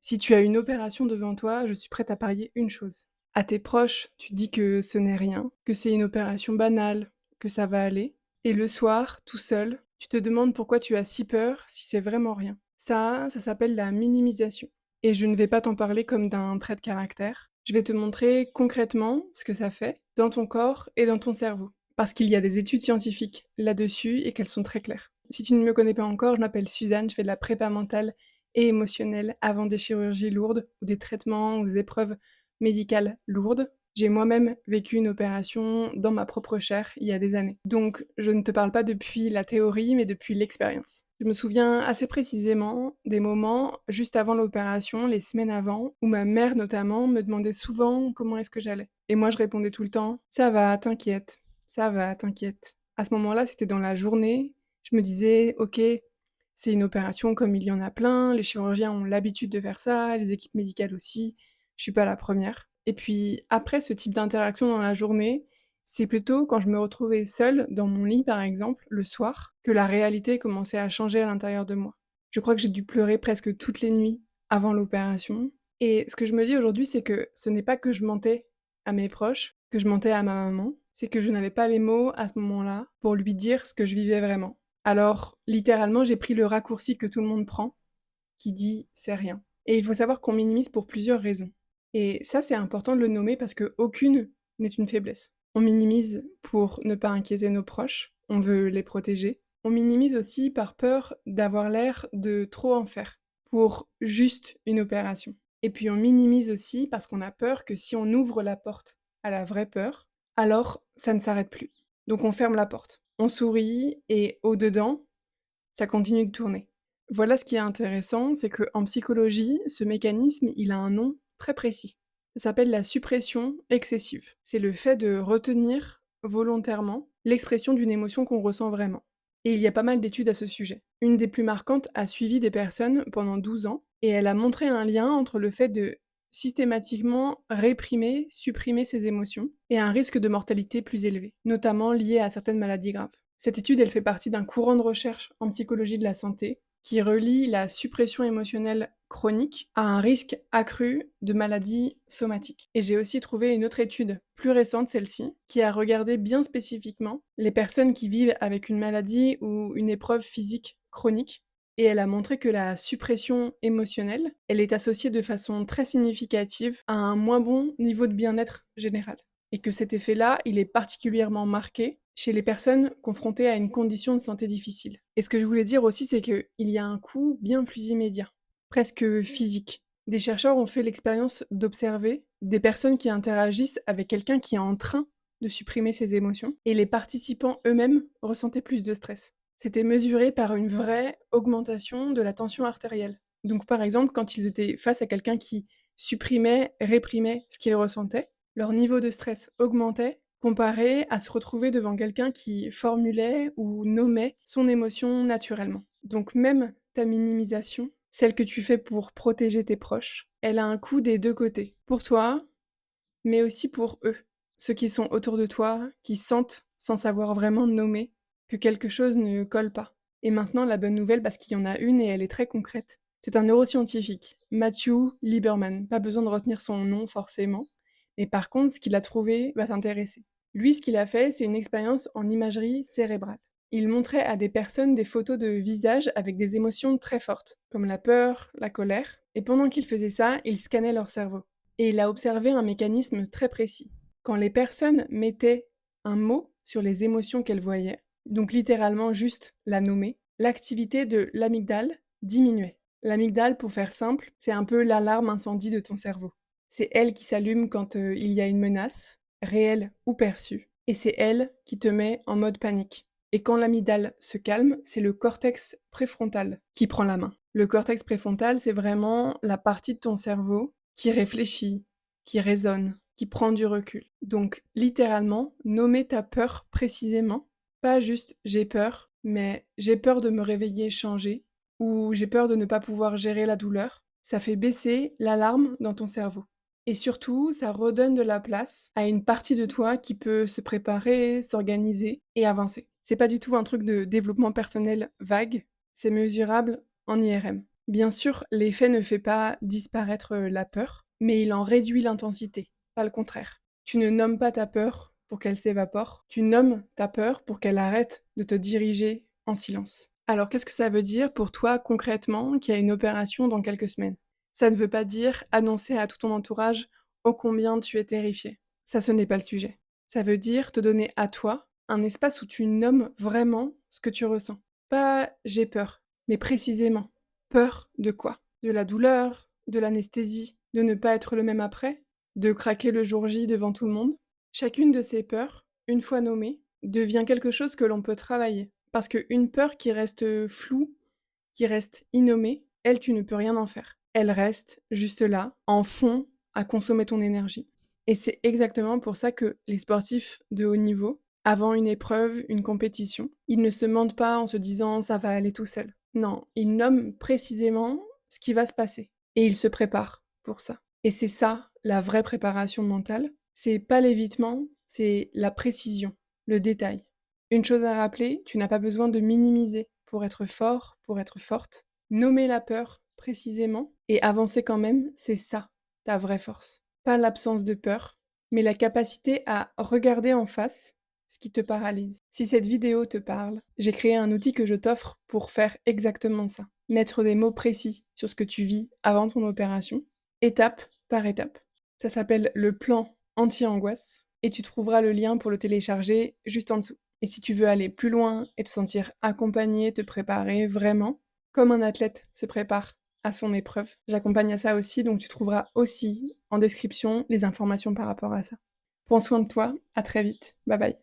Si tu as une opération devant toi, je suis prête à parier une chose. À tes proches, tu dis que ce n'est rien, que c'est une opération banale, que ça va aller. Et le soir, tout seul, tu te demandes pourquoi tu as si peur si c'est vraiment rien. Ça s'appelle la minimisation. Et je ne vais pas t'en parler comme d'un trait de caractère. Je vais te montrer concrètement ce que ça fait dans ton corps et dans ton cerveau. Parce qu'il y a des études scientifiques là-dessus et qu'elles sont très claires. Si tu ne me connais pas encore, je m'appelle Suzanne, je fais de la prépa mentale et émotionnelle avant des chirurgies lourdes ou des traitements ou des épreuves médicales lourdes. J'ai moi-même vécu une opération dans ma propre chair il y a des années. Donc je ne te parle pas depuis la théorie, mais depuis l'expérience. Je me souviens assez précisément des moments juste avant l'opération, les semaines avant, où ma mère notamment me demandait souvent comment est-ce que j'allais. Et moi je répondais tout le temps: ça va, t'inquiète, ça va, t'inquiète. À ce moment-là, c'était dans la journée, je me disais: ok, c'est une opération comme il y en a plein, les chirurgiens ont l'habitude de faire ça, les équipes médicales aussi, je suis pas la première. Et puis après ce type d'interaction dans la journée, c'est plutôt quand je me retrouvais seule dans mon lit par exemple, le soir, que la réalité commençait à changer à l'intérieur de moi. Je crois que j'ai dû pleurer presque toutes les nuits avant l'opération. Et ce que je me dis aujourd'hui, c'est que ce n'est pas que je mentais à mes proches, que je mentais à ma maman, c'est que je n'avais pas les mots à ce moment-là pour lui dire ce que je vivais vraiment. Alors, littéralement, j'ai pris le raccourci que tout le monde prend, qui dit c'est rien. Et il faut savoir qu'on minimise pour plusieurs raisons. Et ça, c'est important de le nommer parce que aucune n'est une faiblesse. On minimise pour ne pas inquiéter nos proches, on veut les protéger. On minimise aussi par peur d'avoir l'air de trop en faire, pour juste une opération. Et puis on minimise aussi parce qu'on a peur que si on ouvre la porte à la vraie peur, alors ça ne s'arrête plus. Donc on ferme la porte. On sourit et au-dedans, ça continue de tourner. Voilà ce qui est intéressant, c'est qu'en psychologie, ce mécanisme, il a un nom très précis. Ça s'appelle la suppression excessive. C'est le fait de retenir volontairement l'expression d'une émotion qu'on ressent vraiment. Et il y a pas mal d'études à ce sujet. Une des plus marquantes a suivi des personnes pendant 12 ans, et elle a montré un lien entre le fait de systématiquement réprimer, supprimer ses émotions, et un risque de mortalité plus élevé, notamment lié à certaines maladies graves. Cette étude, elle fait partie d'un courant de recherche en psychologie de la santé qui relie la suppression émotionnelle chronique à un risque accru de maladies somatiques. Et j'ai aussi trouvé une autre étude, plus récente celle-ci, qui a regardé bien spécifiquement les personnes qui vivent avec une maladie ou une épreuve physique chronique. Et elle a montré que la suppression émotionnelle, elle est associée de façon très significative à un moins bon niveau de bien-être général. Et que cet effet-là, il est particulièrement marqué chez les personnes confrontées à une condition de santé difficile. Et ce que je voulais dire aussi, c'est qu'il y a un coût bien plus immédiat, presque physique. Des chercheurs ont fait l'expérience d'observer des personnes qui interagissent avec quelqu'un qui est en train de supprimer ses émotions, et les participants eux-mêmes ressentaient plus de stress. C'était mesuré par une vraie augmentation de la tension artérielle. Donc par exemple, quand ils étaient face à quelqu'un qui supprimait, réprimait ce qu'ils ressentaient, leur niveau de stress augmentait comparé à se retrouver devant quelqu'un qui formulait ou nommait son émotion naturellement. Donc même ta minimisation, celle que tu fais pour protéger tes proches, elle a un coût des deux côtés. Pour toi, mais aussi pour eux, ceux qui sont autour de toi, qui sentent, sans savoir vraiment nommer, que quelque chose ne colle pas. Et maintenant, la bonne nouvelle, parce qu'il y en a une et elle est très concrète. C'est un neuroscientifique, Matthew Lieberman. Pas besoin de retenir son nom forcément, mais par contre, ce qu'il a trouvé va t'intéresser. Lui, ce qu'il a fait, c'est une expérience en imagerie cérébrale. Il montrait à des personnes des photos de visages avec des émotions très fortes, comme la peur, la colère, et pendant qu'il faisait ça, il scannait leur cerveau. Et il a observé un mécanisme très précis. Quand les personnes mettaient un mot sur les émotions qu'elles voyaient, donc littéralement juste la nommer, l'activité de l'amygdale diminuait. L'amygdale, pour faire simple, c'est un peu l'alarme incendie de ton cerveau. C'est elle qui s'allume quand il y a une menace, réelle ou perçue. Et c'est elle qui te met en mode panique. Et quand l'amygdale se calme, c'est le cortex préfrontal qui prend la main. Le cortex préfrontal, c'est vraiment la partie de ton cerveau qui réfléchit, qui raisonne, qui prend du recul. Donc littéralement, nommer ta peur précisément, pas juste j'ai peur, mais j'ai peur de me réveiller changé, ou j'ai peur de ne pas pouvoir gérer la douleur, ça fait baisser l'alarme dans ton cerveau. Et surtout, ça redonne de la place à une partie de toi qui peut se préparer, s'organiser et avancer. C'est pas du tout un truc de développement personnel vague, c'est mesurable en IRM. Bien sûr, l'effet ne fait pas disparaître la peur, mais il en réduit l'intensité, pas le contraire. Tu ne nommes pas ta peur pour qu'elle s'évapore, tu nommes ta peur pour qu'elle arrête de te diriger en silence. Alors qu'est-ce que ça veut dire pour toi concrètement qu'il y a une opération dans quelques semaines? Ça ne veut pas dire annoncer à tout ton entourage ô combien tu es terrifié. Ça, ce n'est pas le sujet. Ça veut dire te donner à toi un espace où tu nommes vraiment ce que tu ressens. Pas j'ai peur, mais précisément. Peur de quoi? De la douleur, de l'anesthésie, de ne pas être le même après, de craquer le jour J devant tout le monde. Chacune de ces peurs, une fois nommée, devient quelque chose que l'on peut travailler. Parce qu'une peur qui reste floue, qui reste innommée, elle, tu ne peux rien en faire. Elle reste juste là, en fond, à consommer ton énergie. Et c'est exactement pour ça que les sportifs de haut niveau, avant une épreuve, une compétition, ils ne se mentent pas en se disant ça va aller tout seul. Non, ils nomment précisément ce qui va se passer. Et ils se préparent pour ça. Et c'est ça, la vraie préparation mentale. C'est pas l'évitement, c'est la précision, le détail. Une chose à rappeler, tu n'as pas besoin de minimiser pour être fort, pour être forte. Nommer la peur précisément et avancer quand même, c'est ça, ta vraie force. Pas l'absence de peur, mais la capacité à regarder en face ce qui te paralyse. Si cette vidéo te parle, j'ai créé un outil que je t'offre pour faire exactement ça. Mettre des mots précis sur ce que tu vis avant ton opération, étape par étape. Ça s'appelle le plan anti-angoisse et tu trouveras le lien pour le télécharger juste en dessous. Et si tu veux aller plus loin et te sentir accompagné, te préparer vraiment, comme un athlète se prépare à son épreuve, j'accompagne à ça aussi, donc tu trouveras aussi en description les informations par rapport à ça. Prends soin de toi, à très vite, bye bye.